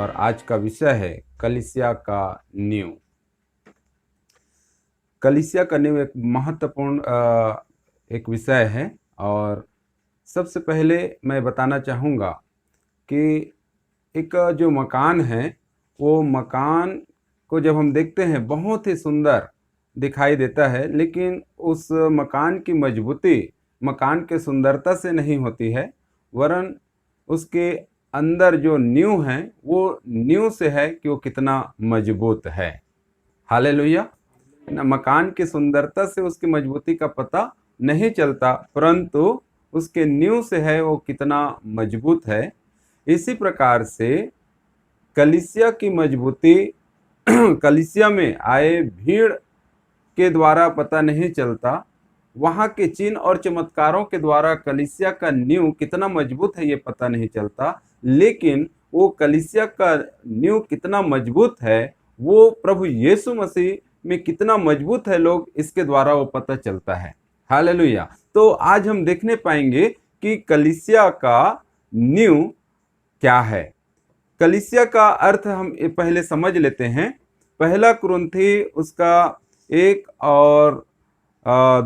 और आज का विषय है कलीसिया का नींव। कलीसिया का नींव एक महत्वपूर्ण एक विषय है और सबसे पहले मैं बताना चाहूँगा कि एक जो मकान है वो मकान को जब हम देखते हैं बहुत ही सुंदर दिखाई देता है, लेकिन उस मकान की मजबूती मकान के सुंदरता से नहीं होती है, वरन उसके अंदर जो नींव है वो नींव से है कि वो कितना मजबूत है। हालेलुया। ना मकान की सुंदरता से उसकी मजबूती का पता नहीं चलता, परंतु उसके नींव से है वो कितना मजबूत है। इसी प्रकार से कलीसिया की मजबूती कलीसिया में आए भीड़ के द्वारा पता नहीं चलता, वहाँ के चिन्ह और चमत्कारों के द्वारा कलीसिया का नींव कितना मजबूत है ये पता नहीं चलता, लेकिन वो कलीसिया का नींव कितना मजबूत है, वो प्रभु यीशु मसीह में कितना मजबूत है लोग, इसके द्वारा वो पता चलता है। हालेलुया। तो आज हम देखने पाएंगे कि कलीसिया का नींव क्या है। कलीसिया का अर्थ हम पहले समझ लेते हैं। पहला कुरिन्थी उसका 1 और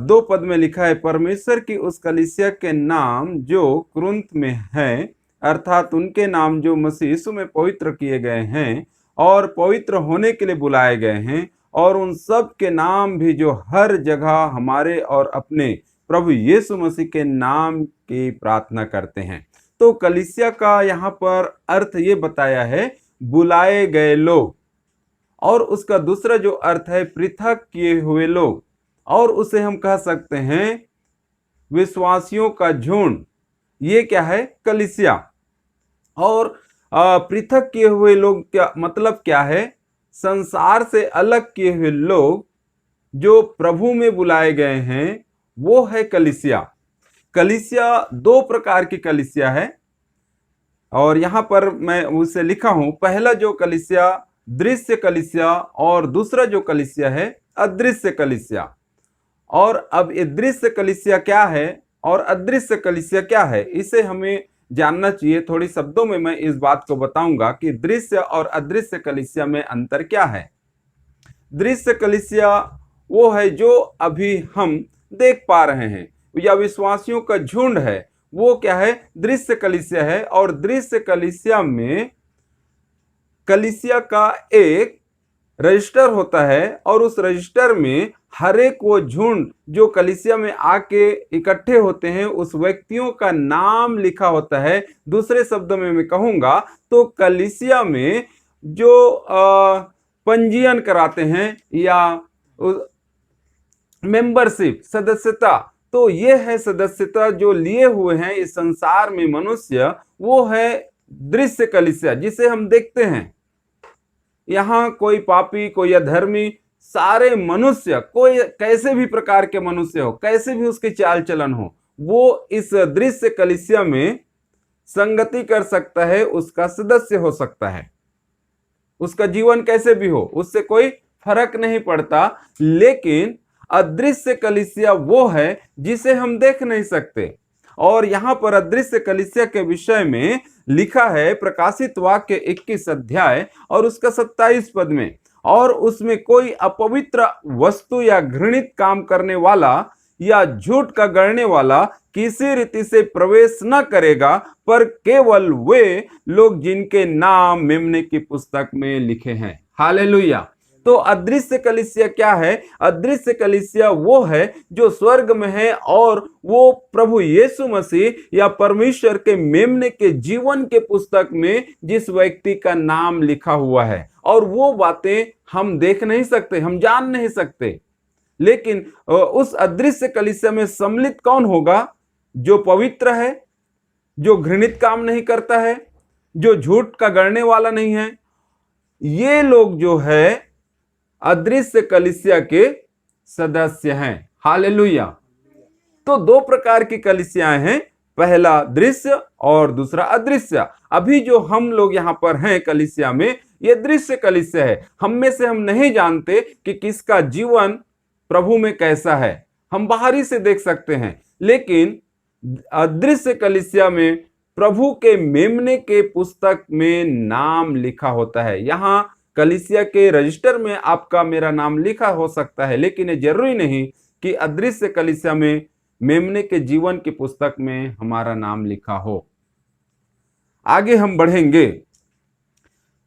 2 पद में लिखा है, परमेश्वर की उस कलीसिया के नाम जो कुरिन्थ में है, अर्थात उनके नाम जो मसीह यीशु में पवित्र किए गए हैं और पवित्र होने के लिए बुलाए गए हैं, और उन सब के नाम भी जो हर जगह हमारे और अपने प्रभु यीशु मसीह के नाम की प्रार्थना करते हैं। तो कलीसिया का यहाँ पर अर्थ ये बताया है, बुलाए गए लोग, और उसका दूसरा जो अर्थ है पृथक किए हुए लोग, और उसे हम कह सकते हैं विश्वासियों का झुंड। ये क्या है? कलीसिया। और पृथक किए हुए लोग क्या मतलब क्या है? संसार से अलग किए हुए लोग जो प्रभु में बुलाए गए हैं, वो है कलीसिया। कलीसिया 2 प्रकार की कलीसिया है, और यहां पर मैं उसे लिखा हूं। पहला जो कलीसिया दृश्य कलीसिया, और दूसरा जो कलीसिया है अदृश्य कलीसिया। और अब ये दृश्य कलीसिया क्या है और अदृश्य कलीसिया क्या है, इसे हमें जानना चाहिए। थोड़ी शब्दों में मैं इस बात को बताऊंगा कि दृश्य और अदृश्य कलीसिया में अंतर क्या है। दृश्य कलीसिया वो है जो अभी हम देख पा रहे हैं, या विश्वासियों का झुंड है, वो क्या है? दृश्य कलीसिया है। और दृश्य कलीसिया में कलीसिया का एक रजिस्टर होता है, और उस रजिस्टर में हर एक वो झुंड जो कलीसिया में आके इकट्ठे होते हैं, उस व्यक्तियों का नाम लिखा होता है। दूसरे शब्दों में मैं कहूंगा तो कलीसिया में जो पंजीयन कराते हैं या मेंबरशिप, सदस्यता, तो ये है सदस्यता जो लिए हुए हैं इस संसार में मनुष्य, वो है दृश्य कलीसिया जिसे हम देखते हैं। यहाँ कोई पापी, कोई अधर्मी, सारे मनुष्य, कोई कैसे भी प्रकार के मनुष्य हो, कैसे भी उसकी चाल चलन हो, वो इस दृश्य कलीसिया में संगति कर सकता है, उसका सदस्य हो सकता है। उसका जीवन कैसे भी हो, उससे कोई फर्क नहीं पड़ता। लेकिन अदृश्य कलीसिया वो है जिसे हम देख नहीं सकते। और यहां पर अदृश्य कलीसिया के विषय में लिखा है प्रकाशित वाक्य 21 अध्याय और उसका 27 पद में, और उसमें कोई अपवित्र वस्तु या घृणित काम करने वाला या झूठ का गढ़ने वाला किसी रीति से प्रवेश न करेगा, पर केवल वे लोग जिनके नाम मेमने की पुस्तक में लिखे हैं। हालेलुया। तो अदृश्य कलीसिया क्या है? अदृश्य कलीसिया वो है जो स्वर्ग में है, और वो प्रभु यीशु मसीह या परमेश्वर के मेमने के जीवन के पुस्तक में जिस व्यक्ति का नाम लिखा हुआ है, और वो बातें हम देख नहीं सकते, हम जान नहीं सकते। लेकिन उस अदृश्य कलीसिया में सम्मिलित कौन होगा? जो पवित्र है, जो घृणित काम नहीं करता है, जो झूठ का गढ़ने वाला नहीं है। ये लोग जो है अदृश्य कलीसिया के सदस्य हैं। हालेलुया। तो 2 प्रकार की कलीसियाएं हैं, पहला दृश्य और दूसरा अदृश्य। अभी जो हम लोग यहाँ पर हैं कलीसिया में, ये दृश्य कलीसिया है। हम में से हम नहीं जानते कि किसका जीवन प्रभु में कैसा है, हम बाहरी से देख सकते हैं। लेकिन अदृश्य कलीसिया में प्रभु के मेमने के पुस्तक में नाम लिखा होता है। यहाँ कलीसिया के रजिस्टर में आपका मेरा नाम लिखा हो सकता है, लेकिन ये जरूरी नहीं कि अदृश्य कलीसिया में मेमने के जीवन की पुस्तक में हमारा नाम लिखा हो। आगे हम बढ़ेंगे।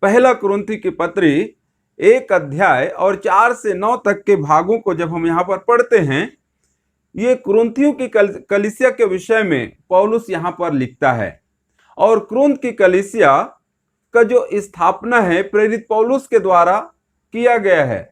पहला कुरिन्थी की पत्री 1 अध्याय और 4 से 9 तक के भागों को जब हम यहाँ पर पढ़ते हैं, ये कुरिन्थियों की कलीसिया के विषय में पौलुस यहाँ पर लिखता है। और कुरिन्थ की कलीसिया का जो स्थापना है प्रेरित पौलुस के द्वारा किया गया है।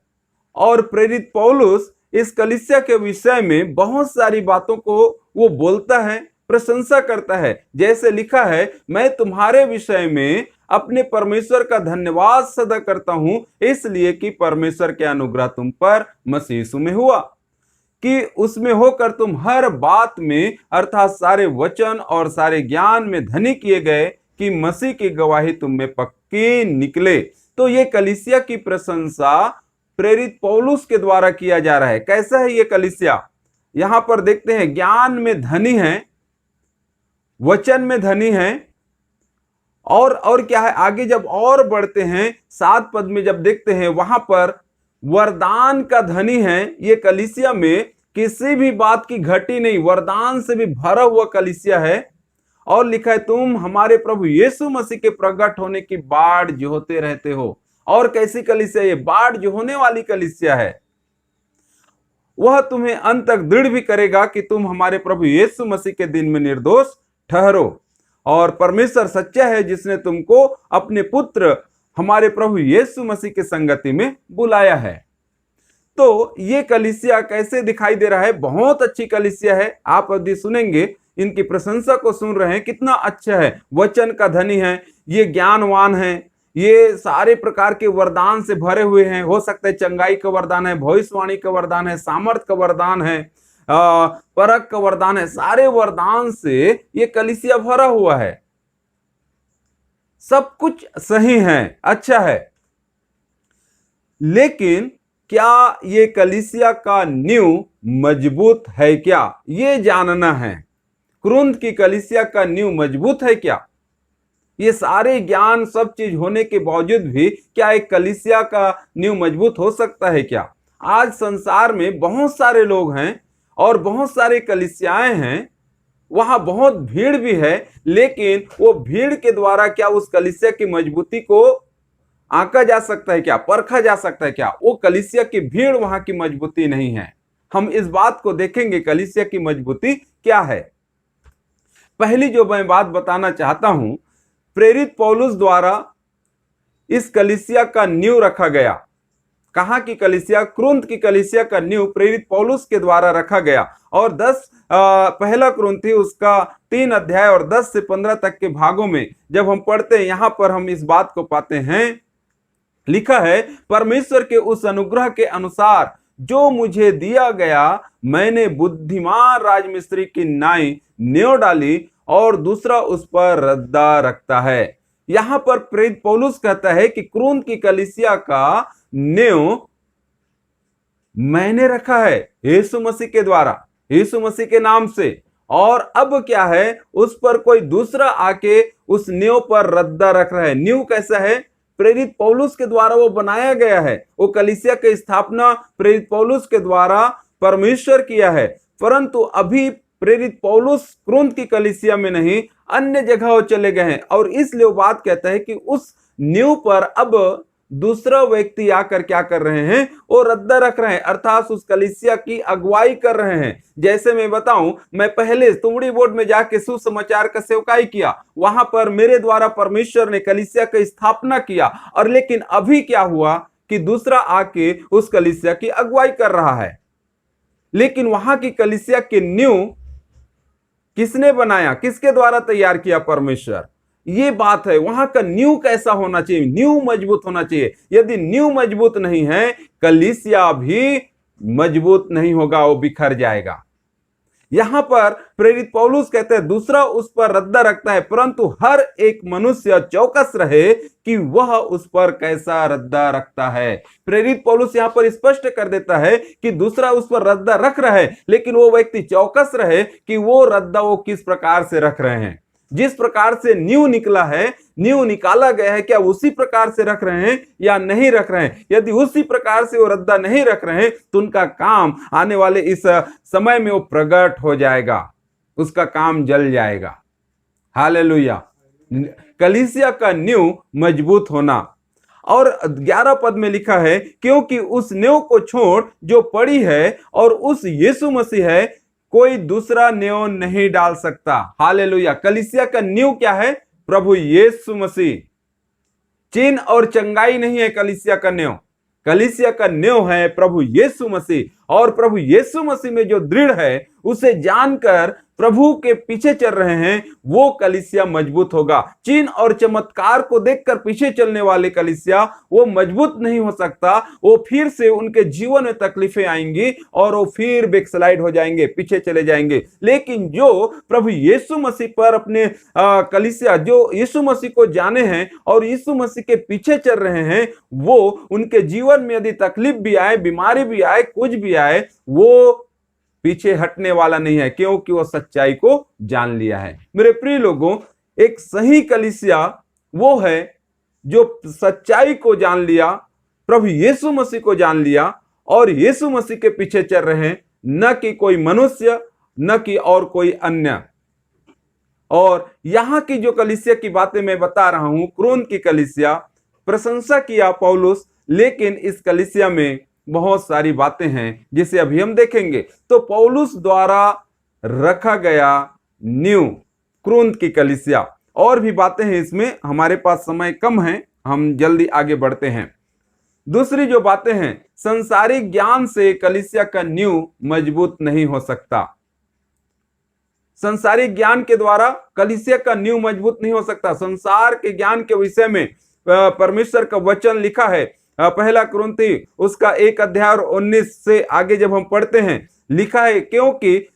और प्रेरित पौलुस इस कलीसिया के विषय में बहुत सारी बातों को वो बोलता है, प्रशंसा करता है। जैसे लिखा है, मैं तुम्हारे विषय में अपने परमेश्वर का धन्यवाद सदा करता हूं, इसलिए कि परमेश्वर के अनुग्रह तुम पर मसीह यीशु में हुआ, कि उसमें होकर तुम हर बात में अर्थात सारे वचन और सारे ज्ञान में धनी किए गए, कि मसीह की गवाही तुम में पक्की निकले। तो ये कलीसिया की प्रशंसा प्रेरित पौलुस के द्वारा किया जा रहा है। कैसा है ये कलीसिया? यहां पर देखते हैं, ज्ञान में धनी है, वचन में धनी है, और क्या है, आगे जब और बढ़ते हैं 7 पद में जब देखते हैं, वहां पर वरदान का धनी है। ये कलीसिया में किसी भी बात की घटी नहीं, वरदान से भी भरा हुआ कलीसिया है। और लिखा है, तुम हमारे प्रभु यीशु मसीह के प्रकट होने की बाट जोहते रहते हो। और कैसी कलीसिया? ये बाट जो होने वाली कलीसिया है, वह तुम्हें अंत तक दृढ़ भी करेगा कि तुम हमारे प्रभु यीशु मसीह के दिन में निर्दोष ठहरो। और परमेश्वर सच्चा है, जिसने तुमको अपने पुत्र हमारे प्रभु यीशु मसीह के संगति में बुलाया है। तो ये कलीसिया कैसे दिखाई दे रहा है? बहुत अच्छी कलीसिया है। आप यदि सुनेंगे, इनकी प्रशंसा को सुन रहे हैं, कितना अच्छा है। वचन का धनी है, ये ज्ञानवान है, ये सारे प्रकार के वरदान से भरे हुए हैं। हो सकता है चंगाई का वरदान है, भविष्यवाणी का वरदान है, सामर्थ का वरदान है, परख का वरदान है। सारे वरदान से ये कलीसिया भरा हुआ है। सब कुछ सही है, अच्छा है। लेकिन क्या ये कलीसिया का नींव मजबूत है क्या? ये जानना है। कुरिन्थ की कलीसिया का नींव मजबूत है क्या? ये सारे ज्ञान सब चीज होने के बावजूद भी क्या एक कलीसिया का नींव मजबूत हो सकता है क्या? आज संसार में बहुत सारे लोग हैं और बहुत सारे कलीसियाएं हैं, वहां बहुत भीड़ भी है, लेकिन वो भीड़ के द्वारा क्या उस कलीसिया की मजबूती को आंका जा सकता है क्या? परखा जा सकता है क्या? वो कलीसिया की भीड़ वहां की मजबूती नहीं है। हम इस बात को देखेंगे, कलीसिया की मजबूती क्या है। पहली जो मैं बात बताना चाहता हूं, प्रेरित पौलुस द्वारा इस कलीसिया का नींव रखा गया। कहां की कलीसिया? कुरिन्थ की कलीसिया का नींव प्रेरित पौलुस के द्वारा रखा गया। और पहला कुरिन्थी उसका 3 अध्याय और 10 से 15 तक के भागों में जब हम पढ़ते हैं, यहां पर हम इस बात को पाते हैं। लिखा है, परमेश्वर के उस अनुग्रह के अनुसार जो मुझे दिया गया, मैंने बुद्धिमान राजमिस्त्री की नाई नींव डाली और दूसरा उस पर रद्दा रखता है। यहां पर प्रेरित पौलुस कहता है कि कुरिन्थ की कलीसिया का नींव मैंने रखा है यीशु मसीह के द्वारा, यीशु मसीह के नाम से। और अब क्या है, उस पर कोई दूसरा आके उस नींव पर रद्दा रख रहा है। नींव कैसा है? प्रेरित पौलुस के द्वारा वो बनाया गया है। वो कलीसिया की स्थापना प्रेरित पौलुस के द्वारा परमेश्वर किया है। परंतु अभी प्रेरित पौलुस कुरिन्थ की कलीसिया में नहीं, अन्य जगह चले गए हैं। और इसलिए वो बात कहता है कि उस नींव पर अब दूसरा व्यक्ति आकर क्या कर रहे हैं? वो रद्दा रख रहे हैं, अर्थात उस कलीसिया की अगुवाई कर रहे हैं। जैसे मैं बताऊं, मैं पहले तुमड़ी बोर्ड में जाके सुसमाचार का सेवकाई किया, वहां पर मेरे द्वारा परमेश्वर ने कलीसिया की स्थापना किया। और लेकिन अभी क्या हुआ कि दूसरा आके उस कलीसिया की अगुवाई कर रहा है। लेकिन वहां की कलीसिया की नींव किसने बनाया? किसके द्वारा तैयार किया? परमेश्वर। ये बात है, वहां का नींव कैसा होना चाहिए? नींव मजबूत होना चाहिए। यदि नींव मजबूत नहीं है, कलीसिया भी मजबूत नहीं होगा, वो बिखर जाएगा। यहां पर प्रेरित पौलुस कहते हैं दूसरा उस पर रद्दा रखता है, परंतु हर एक मनुष्य चौकस रहे कि वह उस पर कैसा रद्दा रखता है। प्रेरित पौलुस यहां पर स्पष्ट कर देता है कि दूसरा उस पर रद्दा रख रहा है, लेकिन वो व्यक्ति चौकस रहे कि वो रद्दा वो किस प्रकार से रख रहे हैं। जिस प्रकार से नींव निकला है, नींव निकाला गया है, क्या उसी प्रकार से रख रहे हैं या नहीं रख रहे हैं? यदि उसी प्रकार से वो रद्दा नहीं रख रहे हैं तो उनका काम आने वाले इस समय में वो प्रकट हो जाएगा, उसका काम जल जाएगा। हालेलुया। कलीसिया का नींव मजबूत होना। और 11 पद में लिखा है, क्योंकि उस नींव को छोड़ जो पड़ी है और उस यीशु मसीह है, कोई दूसरा नींव नहीं डाल सकता। हालेलुया। कलीसिया का नींव क्या है? प्रभु यीशु मसीह। चिन्ह और चंगाई नहीं है कलीसिया का नींव। कलीसिया का नींव है प्रभु यीशु मसीह। और प्रभु यीशु मसीह में जो दृढ़ है, उसे जानकर प्रभु के पीछे चल रहे हैं, वो कलीसिया मजबूत होगा। चिन्ह और चमत्कार को देखकर पीछे चलने वाले कलीसिया वो मजबूत नहीं हो सकता। वो फिर से उनके जीवन में तकलीफें आएंगी और वो फिर बैकस्लाइड हो जाएंगे, पीछे चले जाएंगे। लेकिन जो प्रभु यीशु मसीह पर अपने कलीसिया, जो यीशु मसीह को जाने हैं और यीशु मसीह के पीछे चल रहे हैं, वो उनके जीवन में यदि तकलीफ भी आए, बीमारी भी आए, कुछ भी आए, वो पीछे हटने वाला नहीं है, क्योंकि वो सच्चाई को जान लिया है। मेरे प्रिय लोगों, एक सही कलीसिया वो है जो सच्चाई को जान लिया, प्रभु यीशु मसीह को जान लिया और यीशु मसीह के पीछे चल रहे हैं, न कि कोई मनुष्य, न कि और कोई अन्य। और यहां की जो कलीसिया की बातें मैं बता रहा हूं, क्रोन की कलीसिया, प्रशंसा किया पौलुस, लेकिन इस कलीसिया में बहुत सारी बातें हैं जिसे अभी हम देखेंगे। तो पौलुस द्वारा रखा गया नींव, क्रोन की कलीसिया, और भी बातें हैं इसमें, हमारे पास समय कम है, हम जल्दी आगे बढ़ते हैं। दूसरी जो बातें हैं, संसारिक ज्ञान से कलीसिया का नींव मजबूत नहीं हो सकता। संसारिक ज्ञान के द्वारा कलीसिया का नींव मजबूत नहीं हो सकता। संसार के ज्ञान के विषय में परमेश्वर का वचन लिखा है, पहला कुरिन्थी उसका 1 अध्याय और 19 से आगे जब हम पढ़ते हैं, लिखा है, क्योंकि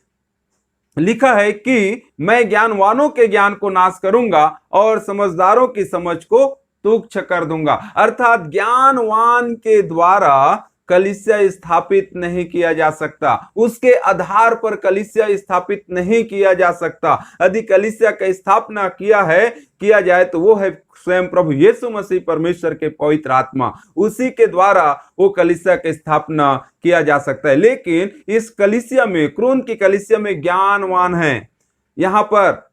लिखा है कि मैं ज्ञानवानों के ज्ञान को नाश करूंगा और समझदारों की समझ को तुच्छ कर दूंगा। अर्थात ज्ञानवान के द्वारा कलीसिया स्थापित नहीं किया जा सकता, उसके आधार पर कलीसिया स्थापित नहीं किया जा सकता। यदि कलीसिया का स्थापना किया जाए तो वो है स्वयं प्रभु यीशु मसीह, परमेश्वर के पवित्र आत्मा, उसी के द्वारा वो कलीसिया की स्थापना किया जा सकता है। लेकिन इस कलीसिया में, क्रोन की कलीसिया में ज्ञानवान हैं, यहाँ पर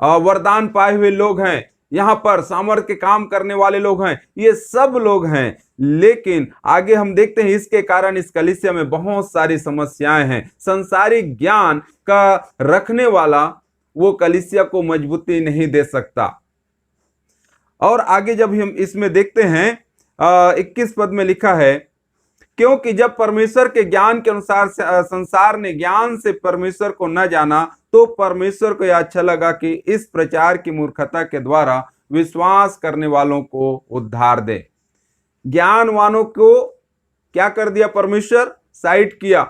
वरदान पाए हुए लोग हैं, यहाँ पर सामर्थ्य के काम करने वाले लोग हैं, ये सब लोग हैं। लेकिन आगे हम देखते हैं इसके कारण इस कलीसिया में बहुत सारी समस्याएं हैं। संसारिक ज्ञान का रखने वाला वो कलीसिया को मजबूती नहीं दे सकता। और आगे जब हम इसमें देखते हैं 21 पद में लिखा है, क्योंकि जब परमेश्वर के ज्ञान के अनुसार संसार ने ज्ञान से परमेश्वर को न जाना, तो परमेश्वर को यह अच्छा लगा कि इस प्रचार की मूर्खता के द्वारा विश्वास करने वालों को उद्धार दे। ज्ञानवानों को क्या कर दिया परमेश्वर? साइड किया।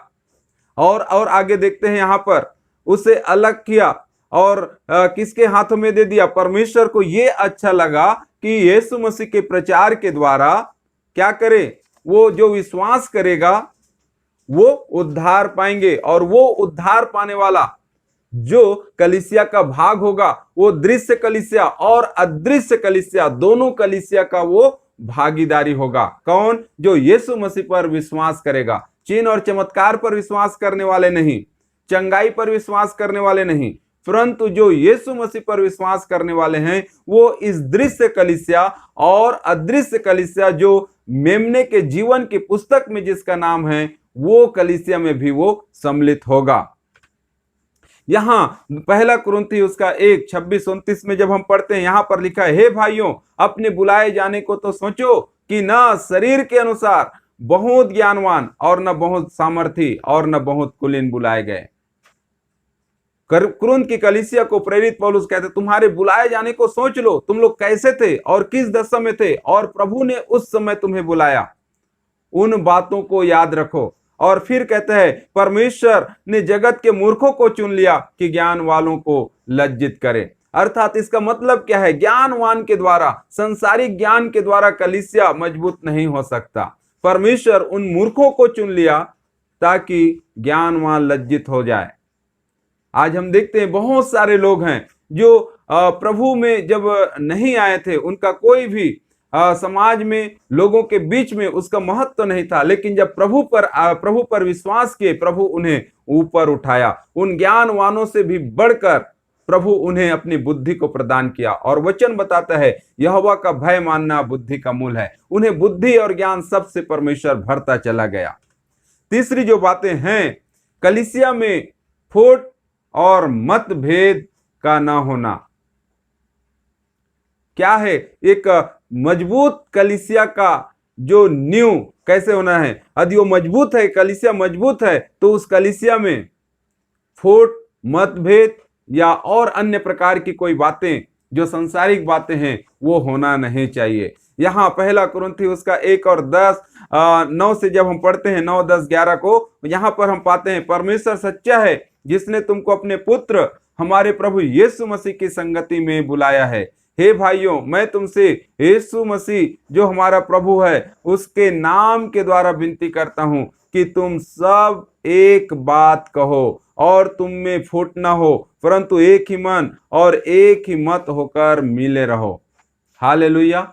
और आगे देखते हैं यहाँ पर, उसे अलग किया और किसके हाथों में दे दिया? परमेश्वर को यह अच्छा लगा कि यीशु मसीह के प्रचार के द्वारा क्या करे? वो जो विश्वास करेगा वो उद्धार पाएंगे। और वो उद्धार पाने वाला जो कलीसिया का भाग होगा, वो दृश्य कलीसिया और अदृश्य कलीसिया, दोनों कलीसिया का वो भागीदारी होगा। कौन? जो यीशु मसीह पर विश्वास करेगा। चिन्ह और चमत्कार पर विश्वास करने वाले नहीं, चंगाई पर विश्वास करने वाले नहीं, परंतु जो यीशु मसीह पर विश्वास करने वाले हैं, वो इस दृश्य कलीसिया और अदृश्य कलीसिया, जो मेमने के जीवन की पुस्तक में जिसका नाम है, वो कलीसिया में भी वो सम्मिलित होगा। यहां पहला कुरिन्थी उसका 1:26-29 में जब हम पढ़ते हैं, यहां पर लिखा है, हे भाइयों, अपने बुलाए जाने को तो सोचो कि न शरीर के अनुसार बहुत ज्ञानवान और न बहुत सामर्थी और न बहुत कुलीन बुलाए गए। कुरिन्थ की कलीसिया को प्रेरित पौलुस कहते, तुम्हारे बुलाए जाने को सोच लो, तुम लोग कैसे थे और किस दशा में थे और प्रभु ने उस समय तुम्हें बुलाया, उन बातों को याद रखो। और फिर कहते हैं, परमेश्वर ने जगत के मूर्खों को चुन लिया कि ज्ञान वालों को लज्जित करे। अर्थात इसका मतलब क्या है? ज्ञानवान के द्वारा, संसारिक ज्ञान के द्वारा कलीसिया मजबूत नहीं हो सकता। परमेश्वर उन मूर्खों को चुन लिया ताकि ज्ञानवान लज्जित हो जाए। आज हम देखते हैं बहुत सारे लोग हैं जो प्रभु में जब नहीं आए थे, उनका कोई भी समाज में लोगों के बीच में उसका महत्व तो नहीं था। लेकिन जब प्रभु पर विश्वास किए, प्रभु उन्हें ऊपर उठाया। उन ज्ञानवानों से भी बढ़कर प्रभु उन्हें अपनी बुद्धि को प्रदान किया। और वचन बताता है यहोवा का भय मानना बुद्धि का मूल है। उन्हें बुद्धि और ज्ञान सबसे परमेश्वर भरता चला गया। तीसरी जो बातें हैं, कलीसिया में फूट और मतभेद का ना होना। क्या है? एक मजबूत कलीसिया का जो नींव कैसे होना है? यदि वो मजबूत है, कलीसिया मजबूत है, तो उस कलीसिया में फूट, मतभेद या और अन्य प्रकार की कोई बातें जो सांसारिक बातें हैं वो होना नहीं चाहिए। यहाँ पहला कुरिन्थियों उसका 1 और 10 9 से जब हम पढ़ते हैं, 9, 10, 11 को, यहाँ पर हम पाते हैं परमेश्वर सच्चा है जिसने तुमको अपने पुत्र हमारे प्रभु यीशु मसीह की संगति में बुलाया है। हे भाइयों, मैं तुमसे यीशु मसीह जो हमारा प्रभु है उसके नाम के द्वारा विनती करता हूं कि तुम सब एक बात कहो और तुम में फूट न हो, परंतु एक ही मन और एक ही मत होकर मिले रहो। हालेलुया।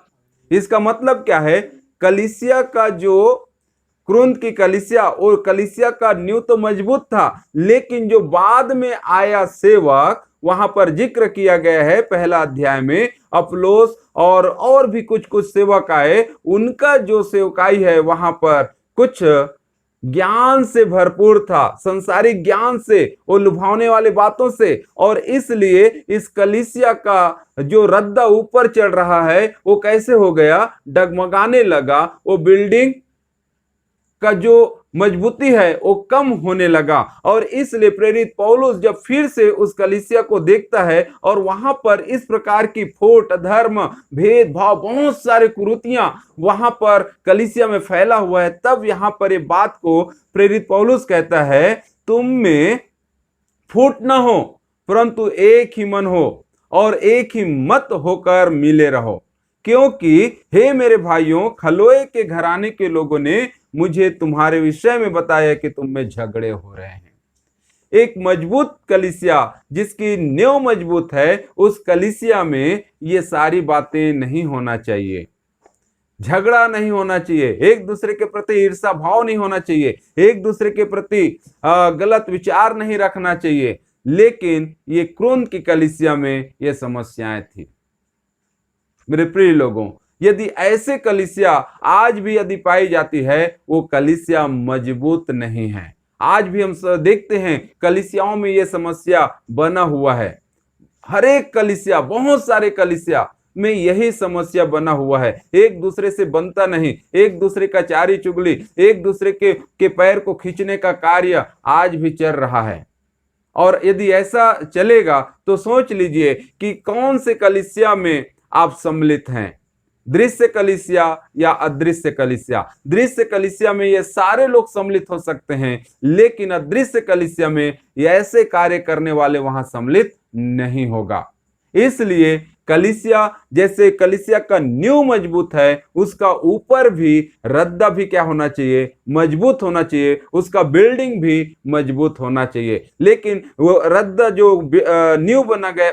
इसका मतलब क्या है? कलीसिया का जो कुरिन्थ की कलीसिया और कलीसिया का नींव तो मजबूत था, लेकिन जो बाद में आया सेवक, वहां पर जिक्र किया गया है पहला अध्याय में, अपुल्लोस और भी कुछ सेवक आए, उनका जो सेवकाई है वहां पर कुछ ज्ञान से भरपूर था, संसारिक ज्ञान से और लुभावने वाले बातों से। और इसलिए इस कलीसिया का जो रद्दा ऊपर चढ़ रहा है वो कैसे हो गया? डगमगाने लगा। वो बिल्डिंग का जो मजबूती है वो कम होने लगा। और इसलिए प्रेरित पौलुस जब फिर से उस कलीसिया को देखता है और वहां पर इस प्रकार की फूट, धर्म, भेदभाव, बहुत सारे कुरीतियां वहां पर कलीसिया में फैला हुआ है, तब यहां पर ये बात को प्रेरित पौलुस कहता है, तुम में फूट न हो परंतु एक ही मन हो और एक ही मत होकर मिले रहो। क्योंकि हे मेरे भाइयों, खलोए के घराने के लोगों ने मुझे तुम्हारे विषय में बताया कि तुम में झगड़े हो रहे हैं। एक मजबूत कलीसिया जिसकी नींव मजबूत है, उस कलीसिया में ये सारी बातें नहीं होना चाहिए। झगड़ा नहीं होना चाहिए, एक दूसरे के प्रति ईर्ष्या भाव नहीं होना चाहिए, एक दूसरे के प्रति गलत विचार नहीं रखना चाहिए। लेकिन ये कुरिन्थ की कलीसिया में ये समस्याएं थी। मेरे प्रिय लोगों, यदि ऐसे कलीसिया आज भी यदि पाई जाती है, वो कलीसिया मजबूत नहीं है। आज भी हम देखते हैं कलीसियाओं में ये समस्या बना हुआ है। हर एक कलीसिया, बहुत सारे कलीसिया में यही समस्या बना हुआ है। एक दूसरे से बनता नहीं, एक दूसरे का चारी चुगली, एक दूसरे के पैर को खींचने का कार्य आज भी चल रहा है। और यदि ऐसा चलेगा तो सोच लीजिए कि कौन से कलीसिया में आप सम्मिलित हैं, दृश्य कलीसिया या अदृश्य कलीसिया। दृश्य कलीसिया में ये सारे लोग सम्मिलित हो सकते हैं, लेकिन अदृश्य कलीसिया में ये ऐसे कार्य करने वाले वहां सम्मिलित नहीं होगा। इसलिए कलीसिया, जैसे कलीसिया का नींव मजबूत है, उसका ऊपर भी रद्दा भी क्या होना चाहिए? मजबूत होना चाहिए। उसका बिल्डिंग भी मजबूत होना चाहिए। लेकिन वो रद्दा जो नींव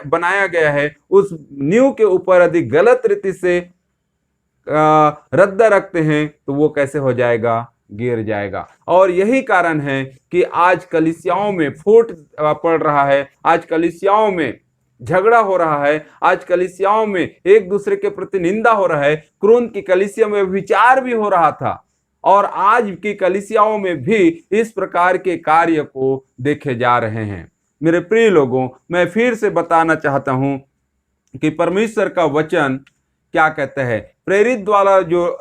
बनाया गया है, उस नींव के ऊपर यदि गलत रीति से रद्दा रखते हैं तो वो कैसे हो जाएगा? गिर जाएगा। और यही कारण है कि आज कलीसियाओं में फूट पड़ रहा है, आज कलीसियाओं में झगड़ा हो रहा है, आज कलीसियाओं में एक दूसरे के प्रति निंदा हो रहा है। कुरिन्थ की कलीसिया में विचार भी हो रहा था और आज की कलीसियाओं में भी इस प्रकार के कार्य को देखे जा रहे हैं। मेरे प्रिय लोगों, मैं फिर से बताना चाहता हूं कि परमेश्वर का वचन क्या कहता है। प्रेरित द्वारा जो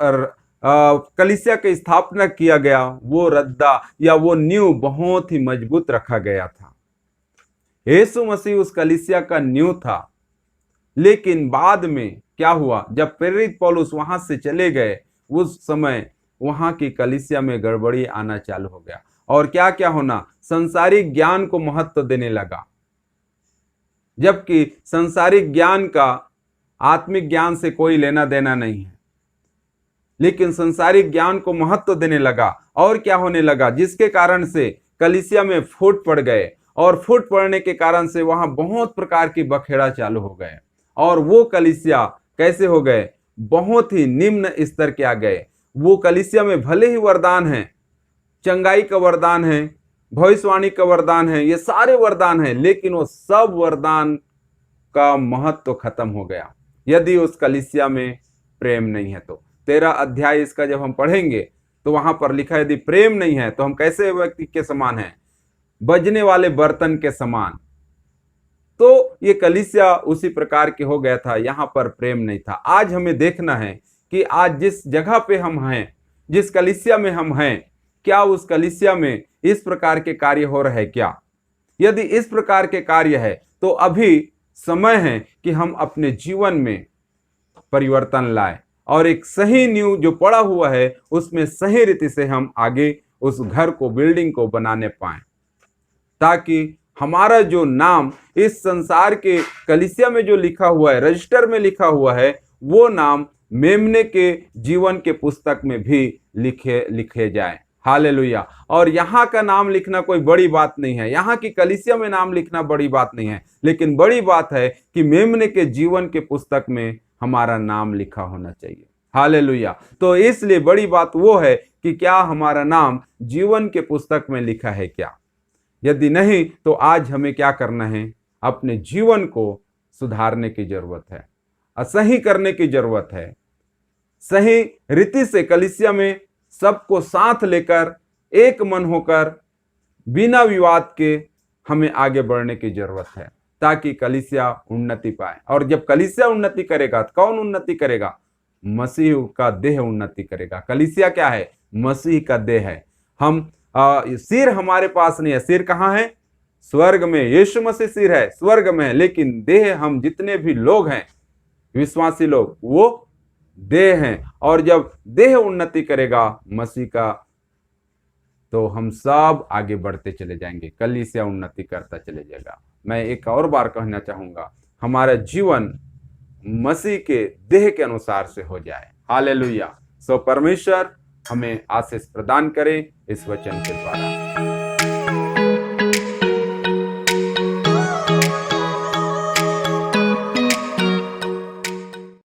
कलीसिया की स्थापना किया गया, वो रद्दा या वो नींव बहुत ही मजबूत रखा गया था। यीशु मसीह उस कलीसिया का नींव था। लेकिन बाद में क्या हुआ? जब प्रेरित पौलुस वहां से चले गए, उस समय वहां की कलीसिया में गड़बड़ी आना चालू हो गया। और क्या क्या होना? संसारिक ज्ञान को महत्व देने लगा, जबकि संसारिक ज्ञान का आत्मिक ज्ञान से कोई लेना देना नहीं है। लेकिन संसारिक ज्ञान को महत्व देने लगा। और क्या होने लगा? जिसके कारण से कलीसिया में फूट पड़ गए और फूट पड़ने के कारण से वहां बहुत प्रकार की बखेड़ा चालू हो गए और वो कलीसिया कैसे हो गए, बहुत ही निम्न स्तर के आ गए। वो कलीसिया में भले ही वरदान है, चंगाई का वरदान है, भविष्यवाणी का वरदान है, ये सारे वरदान हैं, लेकिन वो सब वरदान का महत्व खत्म हो गया यदि उस कलीसिया में प्रेम नहीं है तो। 13 अध्याय इसका जब हम पढ़ेंगे तो वहां पर लिखा है यदि प्रेम नहीं है तो हम कैसे व्यक्ति के समान हैं, बजने वाले बर्तन के समान। तो ये कलीसिया उसी प्रकार के हो गया था, यहां पर प्रेम नहीं था। आज हमें देखना है कि आज जिस जगह पे हम हैं, जिस कलीसिया में हम हैं, क्या उस कलीसिया में इस प्रकार के कार्य हो रहे हैं क्या? यदि इस प्रकार के कार्य है तो अभी समय है कि हम अपने जीवन में परिवर्तन लाएं और एक सही नींव जो पड़ा हुआ है उसमें सही रीति से हम आगे उस घर को, बिल्डिंग को बनाने पाएं, ताकि हमारा जो नाम इस संसार के कलीसिया में जो लिखा हुआ है, रजिस्टर में लिखा हुआ है, वो नाम मेमने के जीवन के पुस्तक में भी लिखे जाए। हालेलुया। और यहाँ का नाम लिखना कोई बड़ी बात नहीं है, यहाँ की कलीसिया में नाम लिखना बड़ी बात नहीं है, लेकिन बड़ी बात है कि मेमने के जीवन के पुस्तक में हमारा नाम लिखा होना चाहिए। हालेलुया। तो इसलिए बड़ी बात वो है कि क्या हमारा नाम जीवन के पुस्तक में लिखा है क्या? यदि नहीं तो आज हमें क्या करना है, अपने जीवन को सुधारने की जरूरत है, सही करने की जरूरत है। सही रीति से कलीसिया में सबको साथ लेकर एक मन होकर बिना विवाद के हमें आगे बढ़ने की जरूरत है, ताकि कलीसिया उन्नति पाए। और जब कलीसिया उन्नति करेगा तो कौन उन्नति करेगा? मसीह का देह उन्नति करेगा। कलीसिया क्या है? मसीह का देह है। हम सिर हमारे पास नहीं है, सिर कहाँ है? स्वर्ग में। यीशु मसीह सिर है, स्वर्ग में है, लेकिन देह हम जितने भी लोग हैं, विश्वासी लोग, वो देह हैं। और जब देह उन्नति करेगा मसीह का, तो हम सब आगे बढ़ते चले जाएंगे, कलीसिया उन्नति करता चले जाएगा। मैं एक और बार कहना चाहूंगा, हमारा जीवन मसीह के देह के अनुसार से हो जाए। हालेलुया। सो परमेश्वर हमें आशीष प्रदान करे इस वचन के द्वारा।